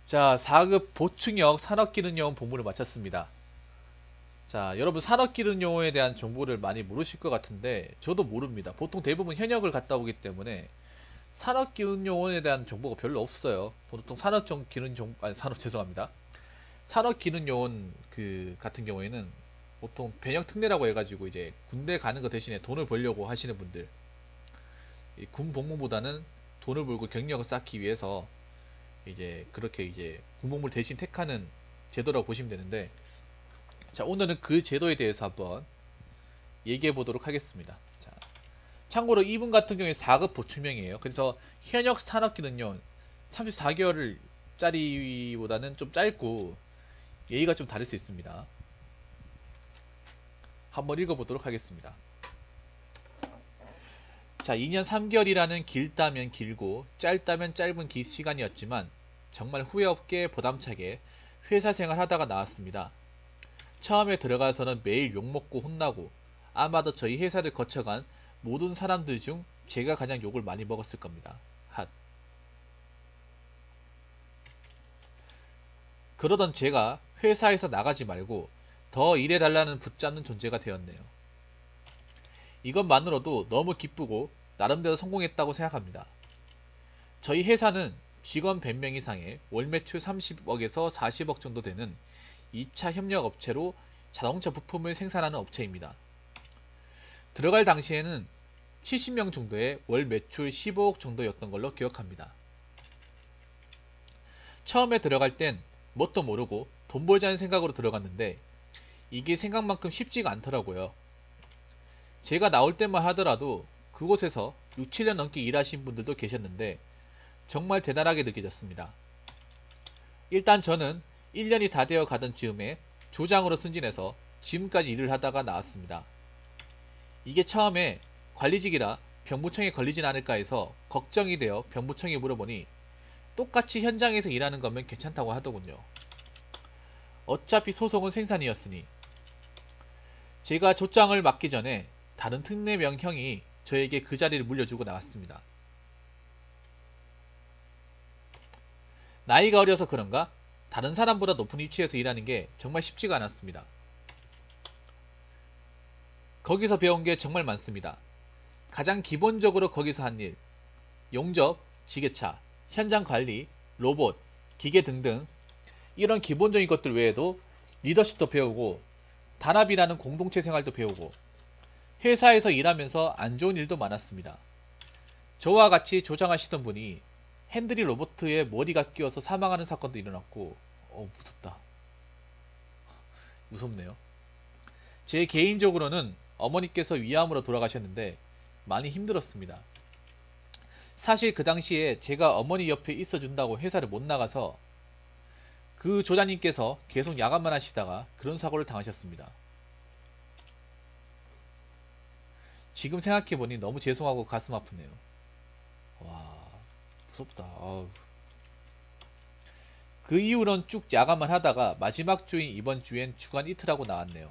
자, 4급 보충형 산업기능요원 본문을 마쳤습니다. 자, 여러분 산업기능요원에 대한 정보를 많이 모르실 것 같은데 저도 모릅니다. 보통 대부분 현역을 갔다 오기 때문에 산업기능요원에 대한 정보가 별로 없어요. 보통 산업 죄송합니다. 산업기능요원 그 같은 경우에는 보통 변형특례라고 해가지고 이제 군대 가는 거 대신에 돈을 벌려고 하시는 분들, 이 군 복무보다는 돈을 벌고 경력을 쌓기 위해서 이제 그렇게 이제 군복무를 대신 택하는 제도라고 보시면 되는데, 자, 오늘은 그 제도에 대해서 한번 얘기해 보도록 하겠습니다. 자, 참고로 이분 같은 경우에 4급 보충형이에요. 그래서 현역 산업기능요 34개월 짜리보다는 좀 짧고 예의가 좀 다를 수 있습니다. 한번 읽어보도록 하겠습니다. 자, 2년 3개월이라는 길다면 길고 짧다면 짧은 시간이었지만 정말 후회 없게 보람차게 회사 생활 하다가 나왔습니다. 처음에 들어가서는 매일 욕먹고 혼나고 아마도 저희 회사를 거쳐간 모든 사람들 중 제가 가장 욕을 많이 먹었을 겁니다. 핫. 그러던 제가 회사에서 나가지 말고 더 일해달라는 붙잡는 존재가 되었네요. 이것만으로도 너무 기쁘고 나름대로 성공했다고 생각합니다. 저희 회사는 직원 100명 이상의 월 매출 30억에서 40억 정도 되는 2차 협력 업체로 자동차 부품을 생산하는 업체입니다. 들어갈 당시에는 70명 정도의 월 매출 15억 정도였던 걸로 기억합니다. 처음에 들어갈 땐 뭣도 모르고 돈 벌자는 생각으로 들어갔는데 이게 생각만큼 쉽지가 않더라고요. 제가 나올 때만 하더라도 그곳에서 6, 7년 넘게 일하신 분들도 계셨는데 정말 대단하게 느껴졌습니다. 일단 저는 1년이 다 되어 가던 즈음에 조장으로 승진해서 지금까지 일을 하다가 나왔습니다. 이게 처음에 관리직이라 병무청에 걸리진 않을까 해서 걱정이 되어 병무청에 물어보니 똑같이 현장에서 일하는 거면 괜찮다고 하더군요. 어차피 소송은 생산이었으니. 제가 조장을 맡기 전에 다른 특례병 형이 저에게 그 자리를 물려주고 나갔습니다. 나이가 어려서 그런가? 다른 사람보다 높은 위치에서 일하는 게 정말 쉽지가 않았습니다. 거기서 배운 게 정말 많습니다. 가장 기본적으로 거기서 한 일, 용접, 지게차, 현장 관리, 로봇, 기계 등등 이런 기본적인 것들 외에도 리더십도 배우고 단합이라는 공동체 생활도 배우고 회사에서 일하면서 안 좋은 일도 많았습니다. 저와 같이 조장하시던 분이 핸들이 로봇에 머리가 끼어서 사망하는 사건도 일어났고 무섭다. 무섭네요. 제 개인적으로는 어머니께서 위암으로 돌아가셨는데 많이 힘들었습니다. 사실 그 당시에 제가 어머니 옆에 있어준다고 회사를 못 나가서 그 조장님께서 계속 야간만 하시다가 그런 사고를 당하셨습니다. 지금 생각해보니 너무 죄송하고 가슴 아프네요. 와, 무섭다. 아우. 그 이후로는 쭉 야간만 하다가 마지막 주인 이번 주엔 주간 이틀하고 나왔네요.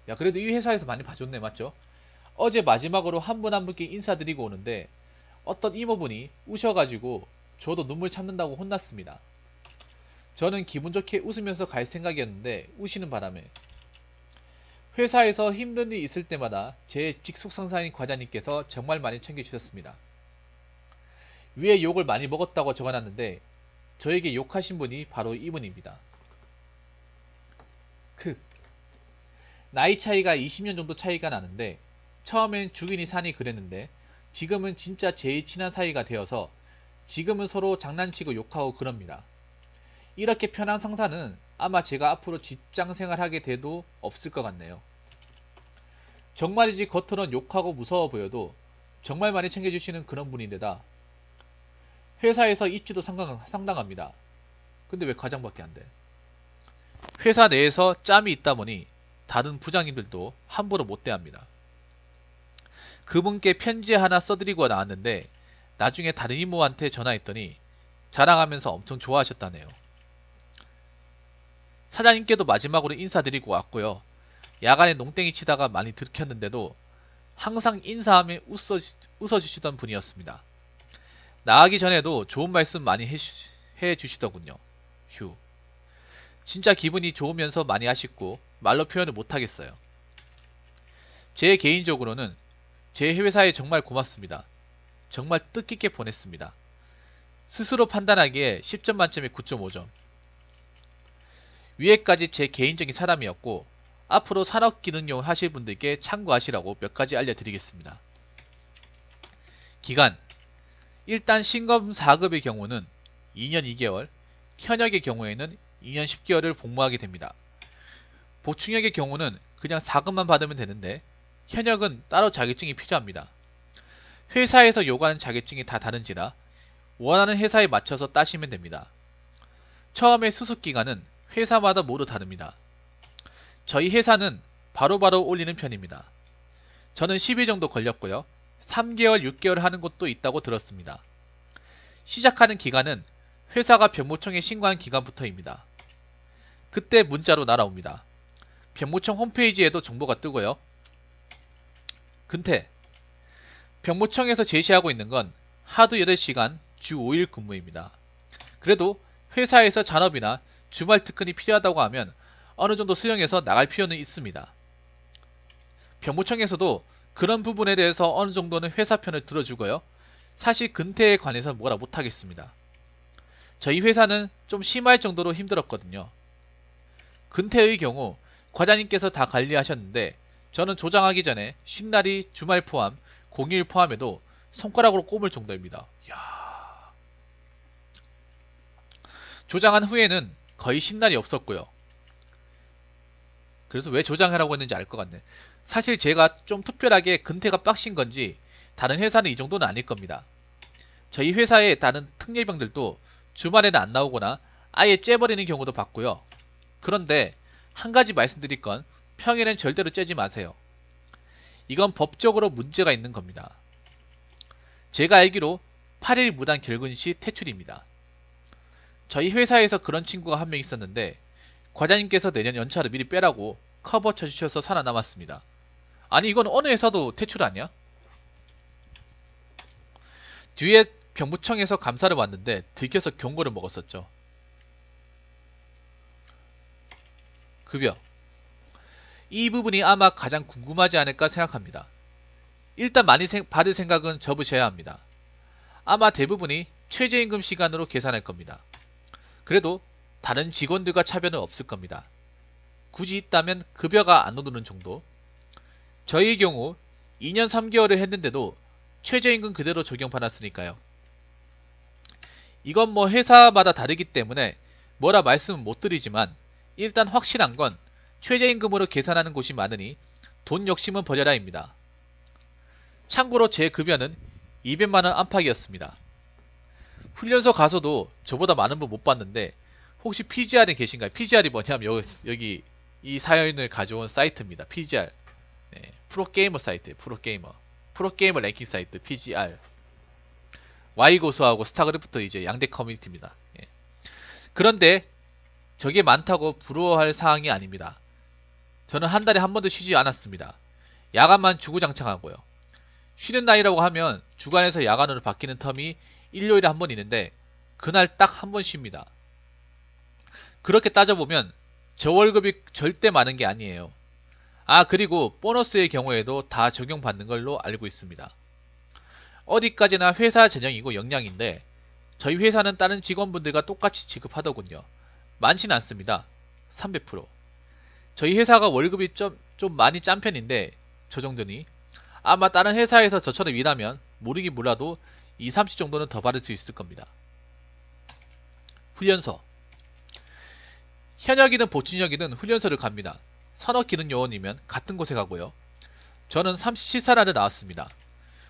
야, 그래도 이 회사에서 많이 봐줬네, 맞죠? 어제 마지막으로 한 분 한 분께 인사드리고 오는데 어떤 이모분이 우셔가지고 저도 눈물 참는다고 혼났습니다. 저는 기분 좋게 웃으면서 갈 생각이었는데 우시는 바람에 회사에서 힘든 일 있을 때마다 제 직속 상사인 과장님께서 정말 많이 챙겨주셨습니다. 위에 욕을 많이 먹었다고 적어놨는데 저에게 욕하신 분이 바로 이분입니다. 나이 차이가 20년 정도 차이가 나는데 처음엔 주인이 사니 그랬는데 지금은 진짜 제일 친한 사이가 되어서 지금은 서로 장난치고 욕하고 그럽니다. 이렇게 편한 상사는 아마 제가 앞으로 직장생활 하게 돼도 없을 것 같네요. 정말이지 겉으론 욕하고 무서워 보여도 정말 많이 챙겨주시는 그런 분인데다 회사에서 입지도 상당합니다. 근데 왜 과장밖에 안 돼? 회사 내에서 짬이 있다 보니 다른 부장님들도 함부로 못 대합니다. 그분께 편지 하나 써드리고 나왔는데 나중에 다른 이모한테 전화했더니 자랑하면서 엄청 좋아하셨다네요. 사장님께도 마지막으로 인사드리고 왔고요. 야간에 농땡이 치다가 많이 들켰는데도 항상 인사하며 웃어주시던 분이었습니다. 나가기 전에도 좋은 말씀 많이 해주시더군요. 휴. 진짜 기분이 좋으면서 많이 아쉽고 말로 표현을 못하겠어요. 제 개인적으로는 제 회사에 정말 고맙습니다. 정말 뜻깊게 보냈습니다. 스스로 판단하기에 10점 만점에 9.5점. 위에까지 제 개인적인 사람이었고 앞으로 산업기능용 하실 분들께 참고하시라고 몇 가지 알려드리겠습니다. 기간. 일단 신검 4급의 경우는 2년 2개월, 현역의 경우에는 2년 10개월을 복무하게 됩니다. 보충역의 경우는 그냥 4급만 받으면 되는데 현역은 따로 자격증이 필요합니다. 회사에서 요구하는 자격증이 다 다른지라 원하는 회사에 맞춰서 따시면 됩니다. 처음에 수습기간은 회사마다 모두 다릅니다. 저희 회사는 바로바로 올리는 편입니다. 저는 10일 정도 걸렸고요. 3개월, 6개월 하는 곳도 있다고 들었습니다. 시작하는 기간은 회사가 병무청에 신고한 기간부터입니다. 그때 문자로 날아옵니다. 병무청 홈페이지에도 정보가 뜨고요. 근태. 병무청에서 제시하고 있는 건 하루 8시간 주 5일 근무입니다. 그래도 회사에서 잔업이나 주말 특근이 필요하다고 하면 어느 정도 수용해서 나갈 필요는 있습니다. 병무청에서도 그런 부분에 대해서 어느 정도는 회사 편을 들어주고요. 사실 근태에 관해서 뭐라 못하겠습니다. 저희 회사는 좀 심할 정도로 힘들었거든요. 근태의 경우 과장님께서 다 관리하셨는데 저는 조장하기 전에 쉰 날이 주말 포함, 공휴일 포함해도 손가락으로 꼽을 정도입니다. 이야. 조장한 후에는 거의 쉰 날이 없었고요. 그래서 왜 조장하라고 했는지 알 것 같네. 사실 제가 좀 특별하게 근태가 빡신 건지 다른 회사는 이 정도는 아닐 겁니다. 저희 회사의 다른 특례병들도 주말에는 안 나오거나 아예 째버리는 경우도 봤고요. 그런데 한 가지 말씀드릴 건 평일엔 절대로 째지 마세요. 이건 법적으로 문제가 있는 겁니다. 제가 알기로 8일 무단 결근 시 퇴출입니다. 저희 회사에서 그런 친구가 한 명 있었는데 과장님께서 내년 연차를 미리 빼라고 커버 쳐주셔서 살아남았습니다. 아니 이건 어느 회사도 퇴출 아니야? 뒤에 병무청에서 감사를 왔는데 들켜서 경고를 먹었었죠. 급여. 이 부분이 아마 가장 궁금하지 않을까 생각합니다. 일단 많이 받을 생각은 접으셔야 합니다. 아마 대부분이 최저임금 시간으로 계산할 겁니다. 그래도 다른 직원들과 차별은 없을 겁니다. 굳이 있다면 급여가 안 오르는 정도? 저희 경우 2년 3개월을 했는데도 최저임금 그대로 적용받았으니까요. 이건 뭐 회사마다 다르기 때문에 뭐라 말씀은 못 드리지만 일단 확실한 건 최저임금으로 계산하는 곳이 많으니 돈 욕심은 버려라입니다. 참고로 제 급여는 200만원 안팎이었습니다. 훈련소 가서도 저보다 많은 분 못 봤는데 혹시 PGR에 계신가요? PGR이 뭐냐면 여기 이 사연을 가져온 사이트입니다. PGR. 네, 프로게이머 사이트. 프로게이머 랭킹 사이트 PGR. Y고수하고 스타크래프트 이제 양대 커뮤니티입니다. 예. 그런데 저게 많다고 부러워할 사항이 아닙니다. 저는 한 달에 한 번도 쉬지 않았습니다. 야간만 주구장창하고요. 쉬는 날이라고 하면 주간에서 야간으로 바뀌는 텀이 일요일에 한 번 있는데 그날 딱 한 번 쉽니다. 그렇게 따져보면 저 월급이 절대 많은 게 아니에요. 아 그리고 보너스의 경우에도 다 적용받는 걸로 알고 있습니다. 어디까지나 회사 전형이고 역량인데 저희 회사는 다른 직원분들과 똑같이 지급하더군요. 많진 않습니다. 300%. 저희 회사가 월급이 좀 많이 짠 편인데 저 정도니 아마 다른 회사에서 저처럼 일하면 모르긴 몰라도 2, 30 정도는 더 받을 수 있을 겁니다. 훈련소. 현역이든 보충역이든 훈련소를 갑니다. 산업기능요원이면 같은 곳에 가고요. 저는 37사라를 나왔습니다.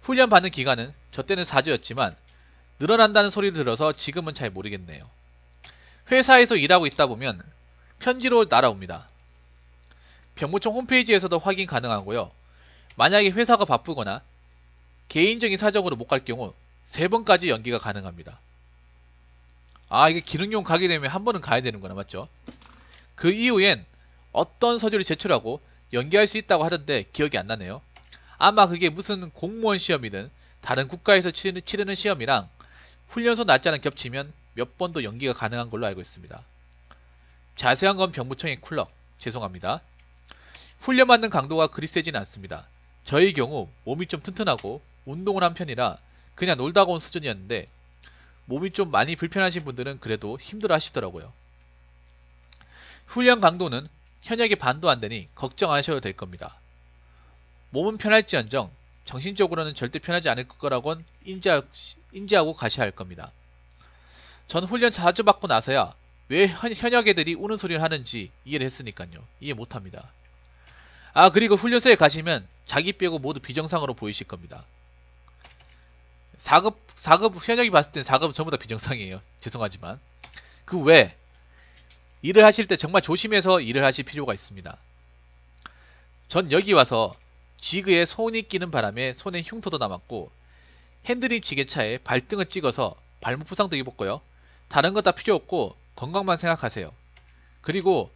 훈련 받는 기간은 저 때는 4주였지만 늘어난다는 소리를 들어서 지금은 잘 모르겠네요. 회사에서 일하고 있다 보면 편지로 날아옵니다. 병무청 홈페이지에서도 확인 가능하고요. 만약에 회사가 바쁘거나 개인적인 사정으로 못 갈 경우 3번까지 연기가 가능합니다. 아 이게 기능용 가게 되면 한 번은 가야 되는구나 맞죠? 그 이후엔 어떤 서류를 제출하고 연기할 수 있다고 하던데 기억이 안 나네요. 아마 그게 무슨 공무원 시험이든 다른 국가에서 치르는 시험이랑 훈련소 날짜랑 겹치면 몇 번도 연기가 가능한 걸로 알고 있습니다. 자세한 건 병무청의 쿨럭. 죄송합니다. 훈련받는 강도가 그리 세진 않습니다. 저의 경우 몸이 좀 튼튼하고 운동을 한 편이라 그냥 놀다가 온 수준이었는데 몸이 좀 많이 불편하신 분들은 그래도 힘들어 하시더라고요. 훈련 강도는 현역의 반도 안 되니 걱정 안 하셔도 될 겁니다. 몸은 편할지언정 정신적으로는 절대 편하지 않을 거라곤 인지하고 가셔야 할 겁니다. 전 훈련 자주 받고 나서야 왜 현역 애들이 우는 소리를 하는지 이해를 했으니까요. 이해 못합니다. 아, 그리고 훈련소에 가시면 자기 빼고 모두 비정상으로 보이실 겁니다. 4급 현역이 봤을 땐 4급은 전부 다 비정상이에요. 죄송하지만 그 외 일을 하실 때 정말 조심해서 일을 하실 필요가 있습니다. 전 여기 와서 지그에 손이 끼는 바람에 손에 흉터도 남았고 핸들링 지게차에 발등을 찍어서 발목 부상도 입었고요. 다른 거 다 필요 없고 건강만 생각하세요. 그리고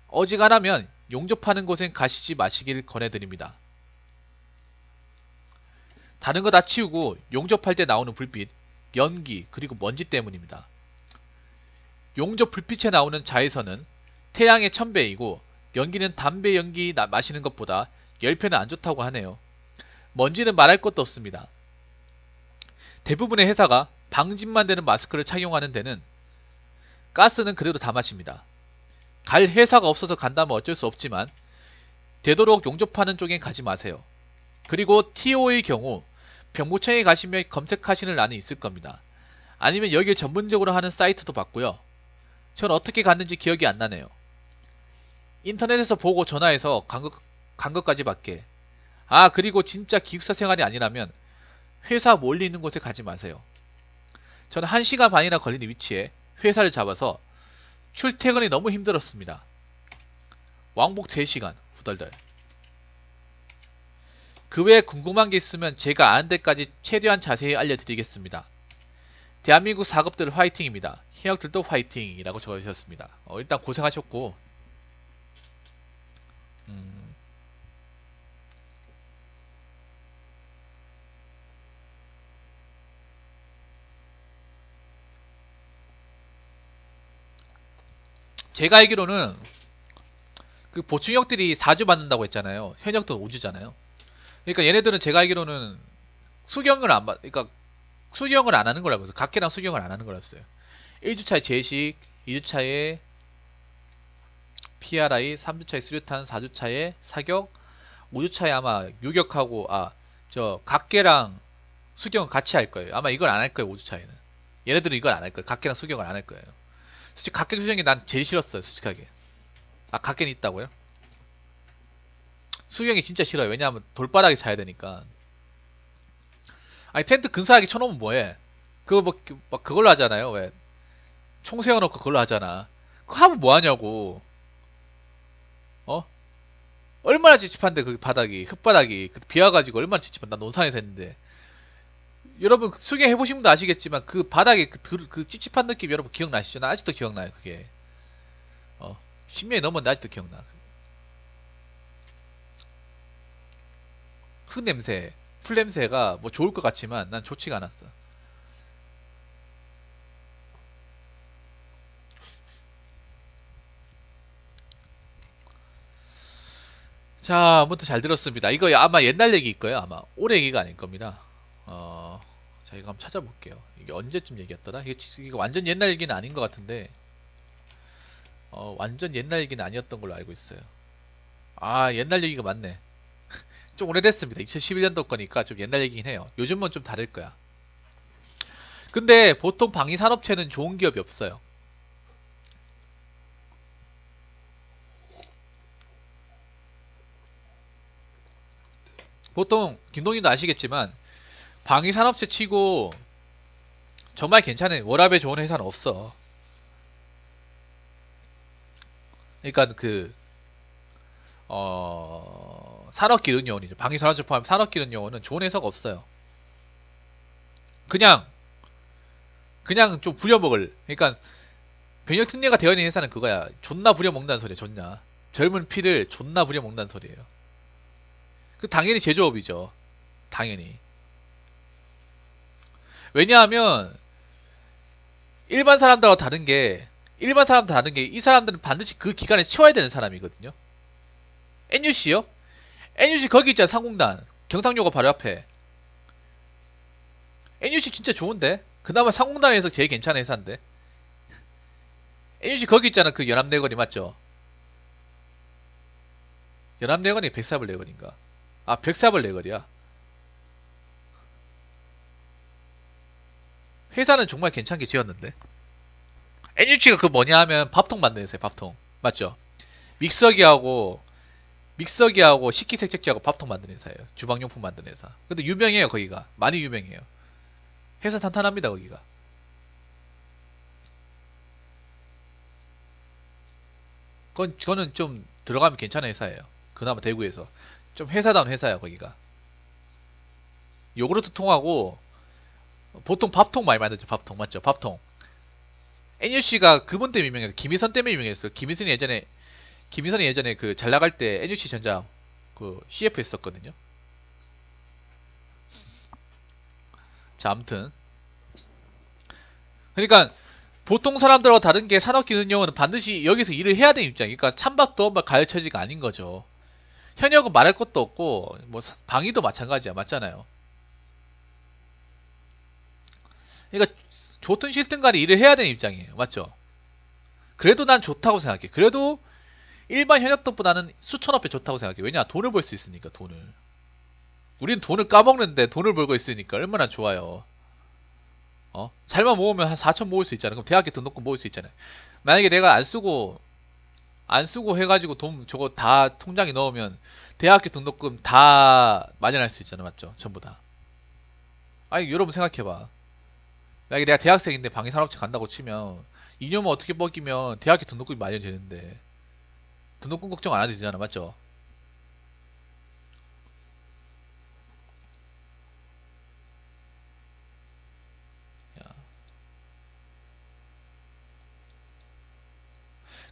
어지간하면 용접하는 곳엔 가시지 마시길 권해드립니다. 다른 거 다 치우고 용접할 때 나오는 불빛, 연기, 그리고 먼지 때문입니다. 용접 불빛에 나오는 자외선은 태양의 1000배이고 연기는 담배 연기 마시는 것보다 10배는 안 좋다고 하네요. 먼지는 말할 것도 없습니다. 대부분의 회사가 방진만 되는 마스크를 착용하는 데는 가스는 그대로 다 마십니다. 갈 회사가 없어서 간다면 어쩔 수 없지만 되도록 용접하는 쪽엔 가지 마세요. 그리고 TO의 경우 병무청에 가시면 검색하시는欄이 있을 겁니다. 아니면 여기를 전문적으로 하는 사이트도 봤고요. 전 어떻게 갔는지 기억이 안 나네요. 인터넷에서 보고 전화해서 간 것까지 밖에. 아, 그리고 진짜 기숙사 생활이 아니라면 회사 멀리 있는 곳에 가지 마세요. 저는 1시간 반이나 걸리는 위치에 회사를 잡아서 출퇴근이 너무 힘들었습니다. 왕복 3시간 후덜덜. 그 외에 궁금한 게 있으면 제가 아는 데까지 최대한 자세히 알려드리겠습니다. 대한민국 4급들 화이팅입니다. 현역들도 화이팅이라고 적어주셨습니다. 일단 고생하셨고 음, 제가 알기로는 그 보충역들이 4주 받는다고 했잖아요. 현역도 5주잖아요. 그러니까 얘네들은 제가 알기로는 수경을 안 받, 그러니까 수경을 안 하는 거라고 해서 각계랑 수경을 안 하는 거였어요. 1주차에 제식, 2주차에 PRI, 3주차에 수류탄, 4주차에 사격, 5주차에 아마 유격하고 저 각계랑 수경은 같이 할 거예요. 아마 이걸 안 할 거예요. 5주차에는. 얘네들은 이걸 안 할 거예요. 각계랑 수경을 안 할 거예요. 솔직히 각계 수경이 난 제일 싫었어요. 솔직하게. 각계는 있다고요? 수경이 진짜 싫어요. 왜냐하면 돌바닥에 자야 되니까. 아니 텐트 근사하게 쳐놓으면 뭐해? 그거 막 그걸로 하잖아요. 왜? 총 세워놓고 그걸로 하잖아. 그거 하면 뭐하냐고. 어? 얼마나 찝찝한데 그 바닥이 흙바닥이 비 와가지고 얼마나 찝찝한. 나 논산에서 했는데. 여러분 수경 해보신 분도 아시겠지만 그 바닥에 그 찝찝한 느낌 여러분 기억나시죠? 나 아직도 기억나요 그게. 10년이 넘었는데 아직도 기억나. 흙 냄새, 풀 냄새가 뭐 좋을 것 같지만 난 좋지가 않았어. 자, 아무튼 잘 들었습니다. 이거 아마 옛날 얘기일 거예요. 아마 올해 얘기가 아닐 겁니다. 자, 이거 한번 찾아볼게요. 이게 언제쯤 얘기였더라? 이거 완전 옛날 얘기는 아닌 것 같은데, 완전 옛날 얘기는 아니었던 걸로 알고 있어요. 옛날 얘기가 맞네. 좀 오래됐습니다. 2011년도 거니까 좀 옛날 얘기긴 해요. 요즘은 좀 다를 거야. 근데 보통 방위산업체는 좋은 기업이 없어요. 보통 김동희도 아시겠지만 방위산업체 치고 정말 괜찮은 워라밸 좋은 회사는 없어. 그러니까 산업기능요원이죠. 방위산업체 포함 산업기능요원은 좋은 회사가 없어요. 그냥 좀 부려먹을. 그러니까 병역 특례가 되어 있는 회사는 그거야. 존나 부려먹는다는 소리야. 존나 젊은 피를 존나 부려먹는다는 소리예요. 그 당연히 제조업이죠. 당연히. 왜냐하면 일반 사람들하고 다른 게, 일반 사람들 다른 게, 이 사람들은 반드시 그 기간에 채워야 되는 사람이거든요. NUC요? NUC 거기 있잖아, 상공단. 경상요가 바로 앞에. NUC 진짜 좋은데? 그나마 상공단에서 제일 괜찮은 회사인데. NUC 거기 있잖아, 그 연합내거리 맞죠? 연합내거리 백사블내거리인가? 아, 백사블내거리야. 회사는 정말 괜찮게 지었는데. NUC가 그 뭐냐 하면 밥통 만드는 회사예요, 밥통. 맞죠? 믹서기하고, 믹서기하고 식기세척기하고 밥통 만드는 회사예요. 주방용품 만드는 회사. 근데 유명해요, 거기가. 많이 유명해요. 회사 탄탄합니다, 거기가. 그건, 저는 좀 들어가면 괜찮은 회사예요. 그나마 대구에서. 좀 회사다운 회사야, 거기가. 요구르트 통하고, 보통 밥통 많이 만들죠, 밥통. 맞죠? 밥통. NUC가 그분 때문에 유명해서, 김희선 때문에 유명했어요. 김희선이 예전에 그 잘 나갈 때 NUC 전자 그 CF 했었거든요. 자, 아무튼. 그러니까, 보통 사람들하고 다른 게 산업기능용어는 반드시 여기서 일을 해야 되는 입장이니까 그러니까 찬밥도 막 가르쳐지가 아닌 거죠. 현역은 말할 것도 없고 뭐 방위도 마찬가지야. 맞잖아요. 그러니까 좋든 싫든 간에 일을 해야 되는 입장이에요. 맞죠? 그래도 난 좋다고 생각해. 그래도 일반 현역들보다는 수천억 배 좋다고 생각해. 왜냐? 돈을 벌 수 있으니까 돈을. 우린 돈을 까먹는데 돈을 벌고 있으니까 얼마나 좋아요. 잘만 모으면 한 4천 모을 수 있잖아. 그럼 대학교 등록금 모을 수 있잖아요. 만약에 내가 안 쓰고 해가지고 돈 저거 다 통장에 넣으면 대학교 등록금 다 마련할 수 있잖아. 맞죠? 전부 다. 아니, 여러분 생각해봐. 만약에 내가 대학생인데 방위산업체 간다고 치면 2년만 어떻게 뻑이면 대학교 등록금이 마련되는데 등록금 걱정 안 해도 되잖아. 맞죠? 야.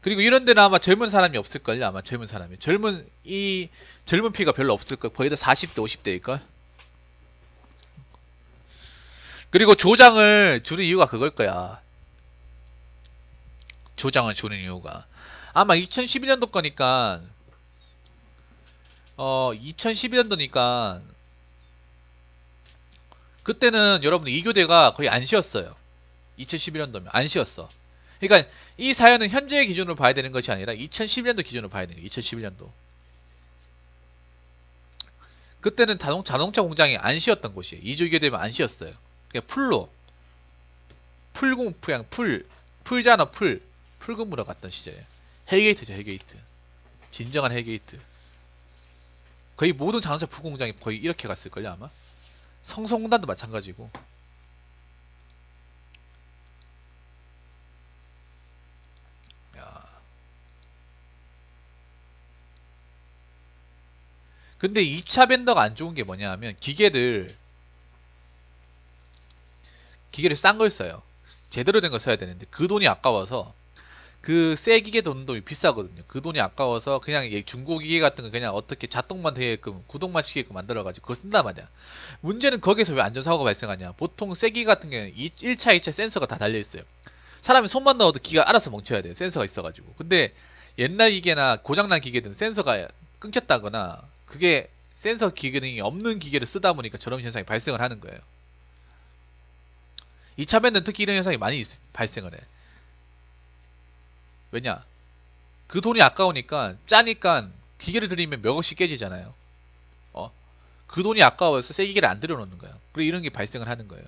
그리고 이런 데는 아마 젊은 사람이 없을걸요. 아마 젊은 사람이. 젊은 피가 별로 없을걸. 거의 다 40대, 50대일걸. 그리고 조장을 주는 이유가 그걸 거야. 조장을 주는 이유가. 아마 2012년도 거니까 2012년도니까 그때는 여러분들 이교대가 거의 안 쉬었어요. 2011년도면 안 쉬었어. 그러니까 이 사연은 현재 기준으로 봐야 되는 것이 아니라 2011년도 기준으로 봐야 되는 거예요. 2011년도. 그때는 자동차 공장이 안 쉬었던 곳이에요. 이주교대면 안 쉬었어요. 그냥 그냥 풀잖아, 풀근무로 갔던 시절에. 헬게이트죠, 헬게이트. 진정한 헬게이트. 거의 모든 자동차 부공장이 거의 이렇게 갔을걸요, 아마? 성성공단도 마찬가지고. 야. 근데 2차 벤더가 안 좋은 게 뭐냐 하면 기계를 싼 걸 써요. 제대로 된 걸 써야 되는데 그 돈이 아까워서 그 새 기계 돈도 비싸거든요. 그 돈이 아까워서 그냥 중고 기계 같은 거 그냥 어떻게 자동만 되게끔 구동만 시게끔 만들어가지고 그걸 쓴단 말이야. 문제는 거기서 왜 안전사고가 발생하냐. 보통 새 기계 같은 경우는 1차, 2차 센서가 다 달려있어요. 사람이 손만 넣어도 기가 알아서 멈춰야 돼요. 센서가 있어가지고. 근데 옛날 기계나 고장난 기계들은 센서가 끊겼다거나 그게 센서 기능이 없는 기계를 쓰다 보니까 저런 현상이 발생을 하는 거예요. 2차 밴드는 특히 이런 현상이 많이 발생을 해. 왜냐? 그 돈이 아까우니까 짜니까 기계를 들이면 몇 억씩 깨지잖아요. 어? 그 돈이 아까워서 새 기계를 안 들여놓는 거야. 그리고 이런 게 발생을 하는 거예요.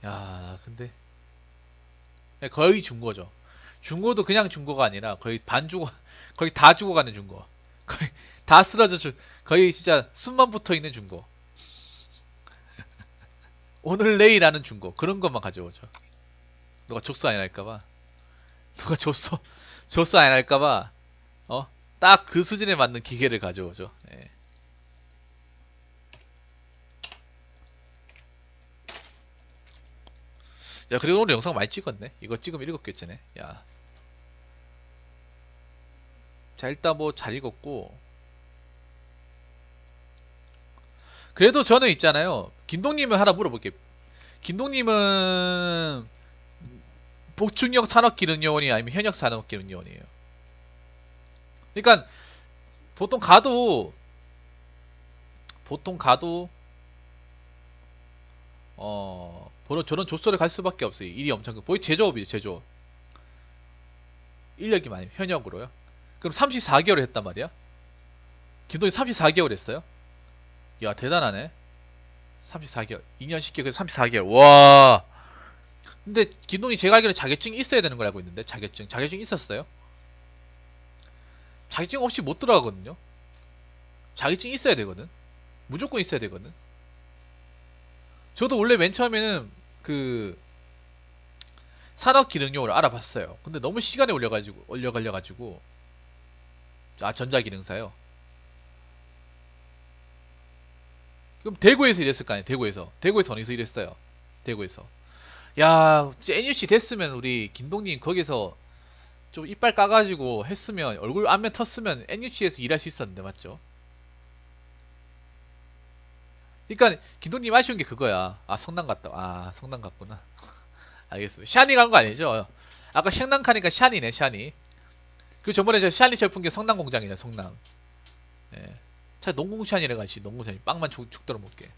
야, 근데 거의 중고죠. 중고도 그냥 중고가 아니라 거의 반중고, 거의 다 죽어가는 중고. 거의 다 거의 진짜 숨만 붙어 있는 중고. 오늘 내일 하는 중고. 그런 것만 가져오죠. 누가 족수 안 할까봐. 누가 족수 안 할까봐. 딱 그 수준에 맞는 기계를 가져오죠. 예. 야, 그리고 오늘 영상 많이 찍었네. 이거 찍으면 7개째네. 야. 자, 일단 뭐 잘 익었고. 그래도 저는 있잖아요. 김동님은 하나 물어볼게요. 김동님은 보충형 산업기능 요원이 아니면 현역 산업기능 요원이에요. 그러니까 보통 가도 보통 가도 저런 조소를 갈 수밖에 없어요. 일이 엄청 거의 제조업이에요. 제조업. 인력이 많이 현역으로요. 그럼 34개월 했단 말이야? 김동희 34개월 했어요? 야, 대단하네. 34개월. 2년 10개월, 34개월. 와. 근데 김동희 제가 알기로는 자격증이 있어야 되는 걸 알고 있는데, 자격증 있었어요? 자격증 없이 못 들어가거든요? 자격증 있어야 되거든? 무조건 있어야 되거든? 저도 원래 맨 처음에는 그 산업기능용을 알아봤어요. 근데 너무 시간이 올려 걸려가지고, 아, 전자기능사요. 그럼 대구에서 일했을 거 아니에요, 대구에서. 대구에서 어디서 일했어요? 대구에서. 야, NUC 됐으면 우리 김동님 거기서 좀 이빨 까가지고 했으면 얼굴 안면 텄으면 NUC에서 일할 수 있었는데 맞죠? 그러니까 김동님 아쉬운 게 그거야. 아, 성남 갔다. 아, 성남 갔구나. 알겠습니다. 샤니 간 거 아니죠? 아까 성남 가니까 샤니네, 샤니. 그 저번에 저 샤니 제품기 성남 공장이네, 성남. 예. 차 농공 샤니래 가시, 농공 샤니. 빵만 죽 들어 먹게.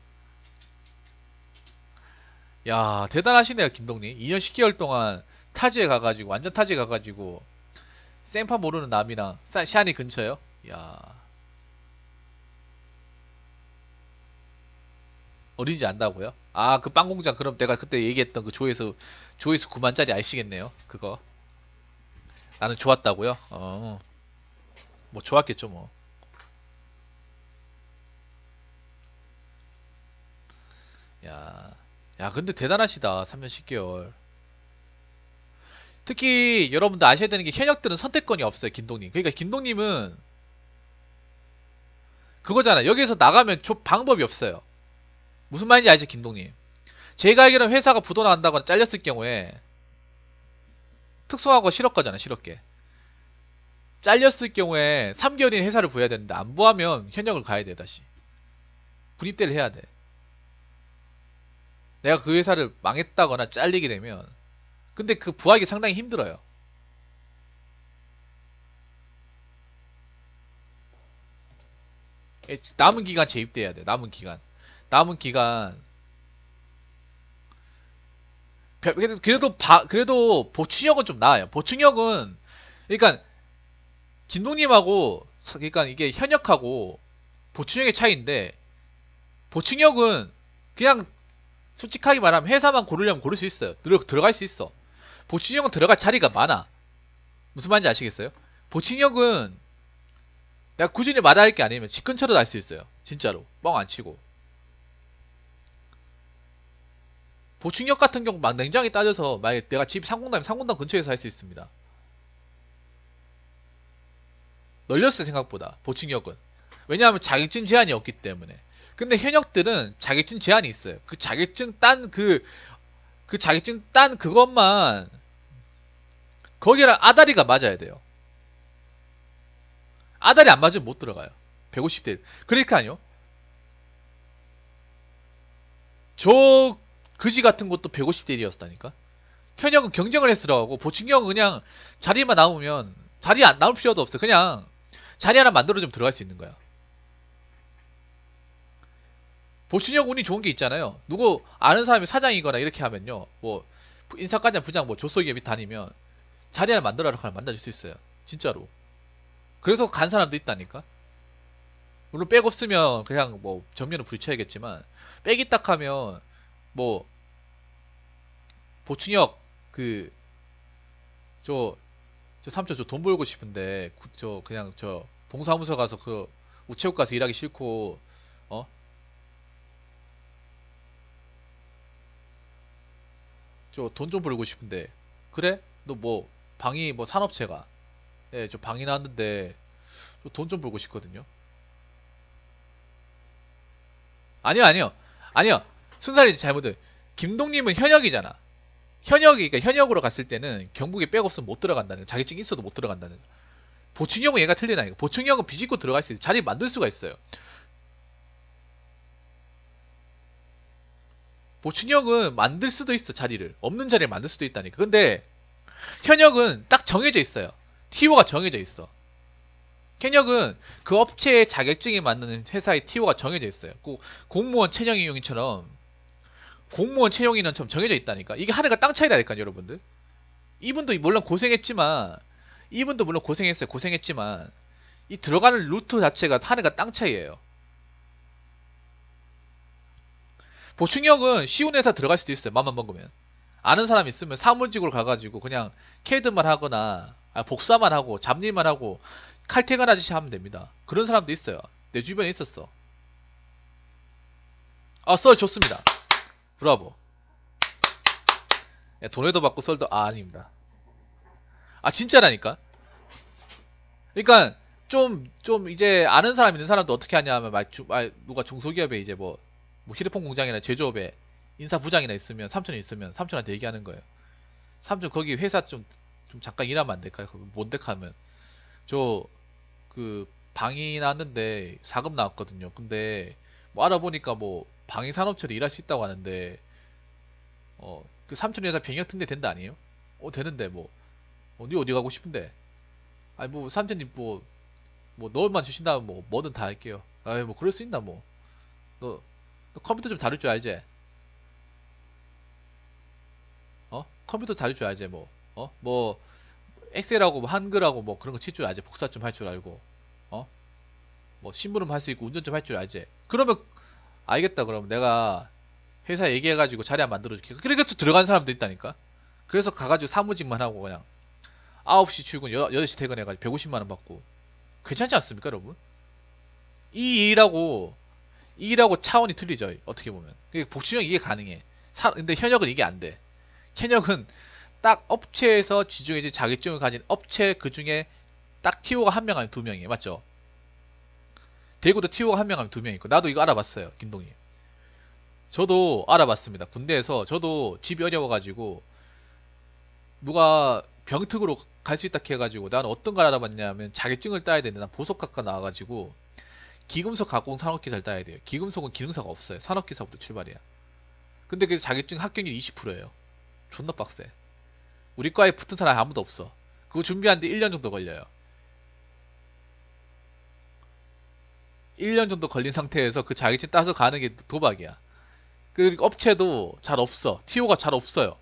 야, 대단하시네요, 김동님. 2년 10개월 동안 타지에 가가지고, 완전 타지에 가가지고, 생파 모르는 남이랑 샤니 근처요? 야, 어딘지 안다고요? 아, 그 빵 공장. 그럼 내가 그때 얘기했던 그 조회수 9만짜리 아시겠네요? 그거. 나는 좋았다고요? 뭐 좋았겠죠, 뭐. 야, 야, 근데 대단하시다. 3년 10개월. 특히 여러분들 아셔야 되는 게 현역들은 선택권이 없어요, 김동님. 그러니까 김동님은 그거잖아. 여기서 나가면 방법이 없어요. 무슨 말인지 알죠, 김동님? 제가 알기로는 회사가 부도 난다거나 잘렸을 경우에 특성화고 실업가잖아, 실업계. 잘렸을 경우에 3개월 이내 회사를 구해야 되는데 안 구하면 현역을 가야 돼, 다시. 군입대를 해야 돼. 내가 그 회사를 망했다거나 잘리게 되면 근데 그 부하기 상당히 힘들어요. 남은 기간 재입대해야 돼. 남은 기간. 남은 기간. 그래도 보충역은 좀 나아요. 보충역은 그러니까 김동님하고 그러니까 이게 현역하고 보충역의 차이인데 보충역은 그냥 솔직하게 말하면 회사만 고르려면 고를 수 있어요. 들어갈 수 있어. 보충역은 들어갈 자리가 많아. 무슨 말인지 아시겠어요? 보충역은 내가 꾸준히 마다할 게 아니면 집 근처로 날 수 있어요. 진짜로. 뻥 안 치고. 보충역 같은 경우 막 냉장히 따져서 만약에 내가 집 상공담이면 상공담 근처에서 할 수 있습니다. 널렸어요 생각보다 보충역은. 왜냐하면 자격증 제한이 없기 때문에. 근데 현역들은 자격증 제한이 있어요. 그 자격증 딴 그것만 거기랑 아다리가 맞아야 돼요. 아다리 안 맞으면 못 들어가요. 150대. 그러니까요. 저 그지 같은 것도 150대 1이었다니까. 현역은 경쟁을 해서 들어가고 보충역은 그냥 자리만 나오면 자리 안 나올 필요도 없어. 그냥 자리 하나 만들어주면 들어갈 수 있는 거야. 보충역 운이 좋은 게 있잖아요. 누구 아는 사람이 사장이거나 이렇게 하면요. 뭐 인사과장 부장 뭐 조소기업 밑 다니면 자리 하나 만들어라 하면 만들어줄 수 있어요. 진짜로. 그래서 간 사람도 있다니까. 물론 백 없으면 그냥 뭐 전면을 부딪혀야겠지만 백이 딱 하면 뭐 보충역 그 저 삼촌 저 돈 벌고 싶은데 저 그냥 저 동사무소 가서 그 우체국 가서 일하기 싫고 어? 저 돈 좀 벌고 싶은데 그래? 너 뭐 방이 뭐 산업체가 예, 저 방이 나왔는데 돈 좀 벌고 싶거든요. 아니요, 아니요. 아니요. 순살이 잘못은 김동님은 현역이잖아. 현역이, 그러니까 현역으로 갔을 때는 경북에 백 없으면 못 들어간다는 거. 자격증 있어도 못 들어간다는 거. 보충형은 얘가 틀리다니까. 보충형은 비집고 들어갈 수 있어요. 자리 만들 수가 있어요. 보충형은 만들 수도 있어, 자리를. 없는 자리를 만들 수도 있다니까. 근데 현역은 딱 정해져 있어요. TO가 정해져 있어. 현역은 그 업체의 자격증에 맞는 회사의 TO가 정해져 있어요. 그 공무원 채용 인용인처럼 공무원 채용 인원처럼 정해져 있다니까. 이게 하늘과 땅 차이라니까, 여러분들. 이분도 물론 고생했지만 이분도 물론 고생했어요. 고생했지만 이 들어가는 루트 자체가 하늘과 땅 차이예요. 보충형은 쉬운 회사 들어갈 수도 있어요. 맘만 먹으면. 아는 사람 있으면 사무직으로 가가지고 그냥 캐드만 하거나 복사만 하고 잡일만 하고 칼퇴근하듯이 하면 됩니다. 그런 사람도 있어요. 내 주변에 있었어. 썰 좋습니다. 브라보. 돈에도 받고 썰도 아닙니다. 진짜라니까. 그러니까 좀 이제 아는 사람 있는 사람도 어떻게 하냐면 누가 중소기업에 이제 뭐 휴대폰 공장이나 제조업에 인사부장이나 있으면 삼촌이 있으면 삼촌한테 얘기하는 거예요. 삼촌 거기 회사 좀 잠깐 일하면 안 될까요? 뭔데 하면 저 그 방이 났는데 사급 나왔거든요. 근데 뭐 알아보니까 뭐 방위 산업체로 일할 수 있다고 하는데 그 삼촌 회사 병역 등대 된다 아니에요? 되는데 니 어디 가고 싶은데? 아니 뭐 삼촌님 뭐 너만 주신다면 뭐 뭐든 다 할게요. 아이 뭐 그럴 수 있나 뭐. 너 컴퓨터 좀 다룰 줄 알지? 컴퓨터 다룰 줄 알지 뭐. 뭐 엑셀하고 뭐 한글하고 뭐 그런 거 칠 줄 알지. 복사 좀 할 줄 알고. 어? 뭐 심부름 할 수 있고 운전 좀 할 줄 알지. 그러면 알겠다. 그러면 내가 회사 얘기해가지고 자리 안 만들어줄게. 그래서 들어간 사람도 있다니까. 그래서 가가지고 사무직만 하고 그냥 9시 출근 8시 퇴근해가지고 150만 원 받고. 괜찮지 않습니까, 여러분? 이 일하고 차원이 틀리죠. 어떻게 보면. 복지형 이게 가능해. 근데 현역은 이게 안 돼. 현역은 딱 업체에서 지정해진 자격증을 가진 업체 그 중에 딱 TO가 한 명 아니면 두 명이에요. 맞죠? 대구도 TO가 한 명 아니면 두 명 있고. 나도 이거 알아봤어요. 김동희. 저도 알아봤습니다. 군대에서 저도 집이 어려워가지고 누가 병특으로 갈 수 있다 해가지고 나는 어떤 걸 알아봤냐면 자격증을 따야 되는데 난 보석학과 나와가지고 기금속 가공 산업기사를 따야 돼요. 기금속은 기능사가 없어요. 산업기사부터 출발이야. 근데 그 자격증 합격률이 20%예요. 존나 빡세. 우리 과에 붙은 사람이 아무도 없어. 그거 준비하는데 1년 정도 걸려요. 1년 정도 걸린 상태에서 그 자격증 따서 가는 게 도박이야. 그 업체도 잘 없어. TO가 잘 없어요.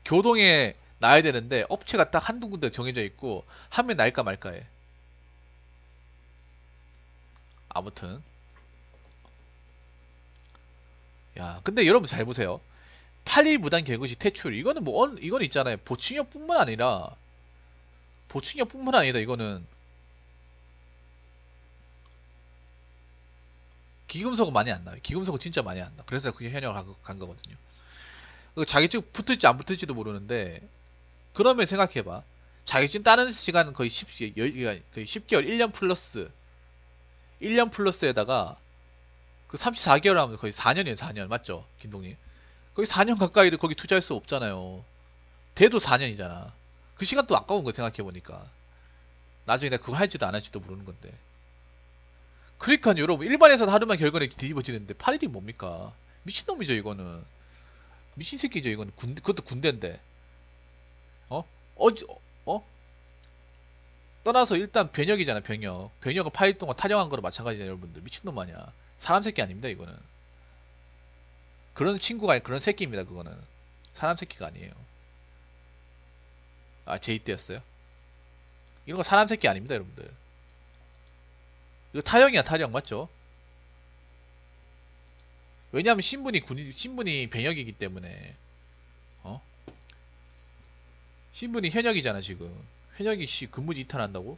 교동에 나야 되는데 업체가 딱 한두 군데 정해져 있고 하면 날까 말까 해. 아무튼 야 근데 여러분 잘 보세요. 8일 무단 개근시 퇴출 이거는 이거는 있잖아요. 보충형뿐만 아니라 이거는 기금속은 많이 안 나와요. 기금속은 진짜 많이 안 나. 그래서 그게 현역을 간 거거든요. 자격증 붙을지 안 붙을지도 모르는데 그러면 생각해봐. 자격증 따는 시간은 거의 10개월 1년 플러스 1년 플러스에다가 그 34개월 하면 거의 4년이에요. 4년 맞죠? 김동님 거의 4년 가까이를 거기 투자할 수 없잖아요. 돼도 4년이잖아. 그 시간 또 아까운 거 생각해보니까 나중에 내가 그걸 할지도 안 할지도 모르는 건데. 그러니까 여러분 일반에서 하루만 결근에 뒤집어지는데 8일이 뭡니까? 미친놈이죠 이거는. 미친 새끼죠 이거는. 그것도 군대인데. 어? 어지 어? 떠나서 일단 변역이잖아 변역. 변역을 8일 동안 타령한 거로 마찬가지잖아요 여러분들. 미친놈 아니야. 사람 새끼 아닙니다 이거는. 그런 친구가 아니 그런 새끼입니다 그거는. 사람 새끼가 아니에요. 제 이때였어요? 이런 거 사람 새끼 아닙니다 여러분들. 이거 타령이야 타령 맞죠? 왜냐하면 신분이 변역이기 때문에. 어? 신분이 현역이잖아 지금. 현역이 근무지 이탈한다고?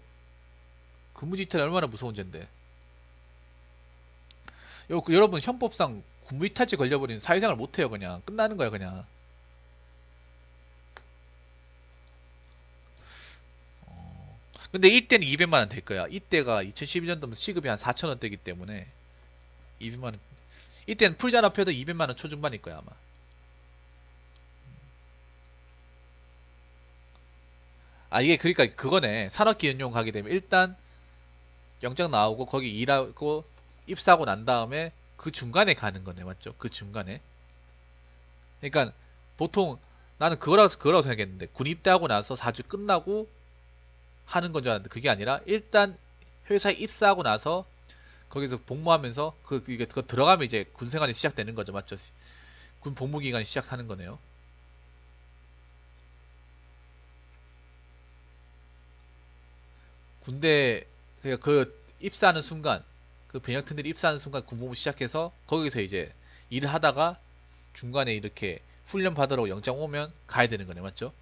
근무지 이탈이 얼마나 무서운 죄인데. 여러분 형법상 근무 이탈죄 걸려버리면 사회생활 못해요 그냥. 끝나는 거야 그냥. 근데 이때는 200만 원 될 거야. 이때가 2012년도면 시급이 한 4천 원대이기 때문에 200만 원. 이때는 풀잔업해도 200만 원 초중반일 거야 아마. 아, 이게 그러니까 그거네. 산업기능용 가게 되면 일단 영장 나오고 거기 일하고 입사하고 난 다음에 그 중간에 가는 거네. 맞죠? 그 중간에. 그러니까 보통 나는 그거라고 생각했는데 군 입대하고 나서 4주 끝나고 하는 건 줄 알았는데 그게 아니라 일단 회사에 입사하고 나서 거기서 복무하면서 이게 그거 들어가면 이제 군 생활이 시작되는 거죠. 맞죠? 군 복무 기간이 시작하는 거네요. 군대 그러니까 그 입사하는 순간 그 변역팀들이 입사하는 순간 군복무 시작해서 거기서 이제 일을 하다가 중간에 이렇게 훈련 받으러 영장 오면 가야 되는 거네. 맞죠?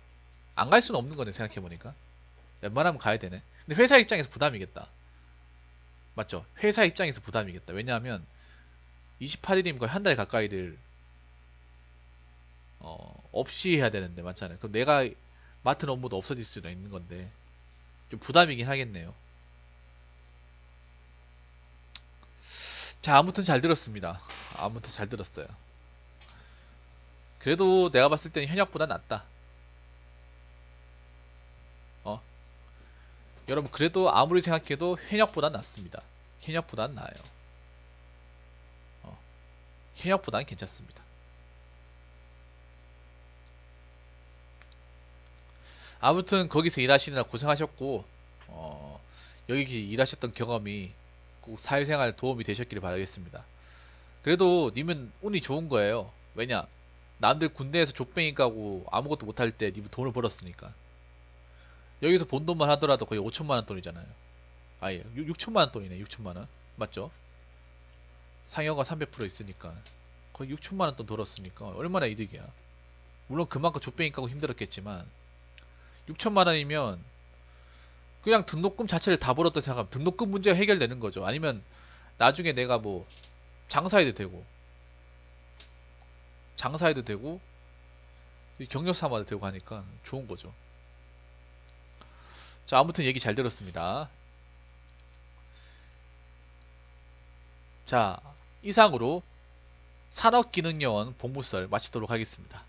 안 갈 수는 없는 거네. 생각해 보니까 웬만하면 가야 되네. 근데 회사 입장에서 부담이겠다. 맞죠? 회사 입장에서 부담이겠다. 왜냐하면 28일이면 거의 한 달 가까이를 없이 해야 되는데 맞잖아요. 그럼 내가 맡은 업무도 없어질 수도 있는 건데 좀 부담이긴 하겠네요. 자, 아무튼 잘 들었습니다. 아무튼 잘 들었어요. 그래도 내가 봤을 때는 현역보다 낫다. 어? 여러분 그래도 아무리 생각해도 현역보다 낫습니다. 현역보단 나아요. 어, 현역보단 괜찮습니다. 아무튼 거기서 일하시느라 고생하셨고 여기 일하셨던 경험이 꼭 사회생활 도움이 되셨기를 바라겠습니다. 그래도 님은 운이 좋은 거예요. 왜냐? 남들 군대에서 족뱅이 까고 아무것도 못할 때 님은 돈을 벌었으니까. 여기서 본 돈만 하더라도 거의 5천만 원 돈이잖아요. 아예 6천만 원 돈이네. 6천만 원. 맞죠? 상여가 300% 있으니까 거의 6천만 원 돈 벌었으니까 얼마나 이득이야. 물론 그만큼 족뱅이 까고 힘들었겠지만 6천만 원이면 그냥 등록금 자체를 다 벌었다 생각하면 등록금 문제가 해결되는 거죠. 아니면 나중에 내가 뭐 장사해도 되고 장사해도 되고 경력 삼아도 되고 하니까 좋은 거죠. 자, 아무튼 얘기 잘 들었습니다. 자, 이상으로 산업기능요원 복무설 마치도록 하겠습니다.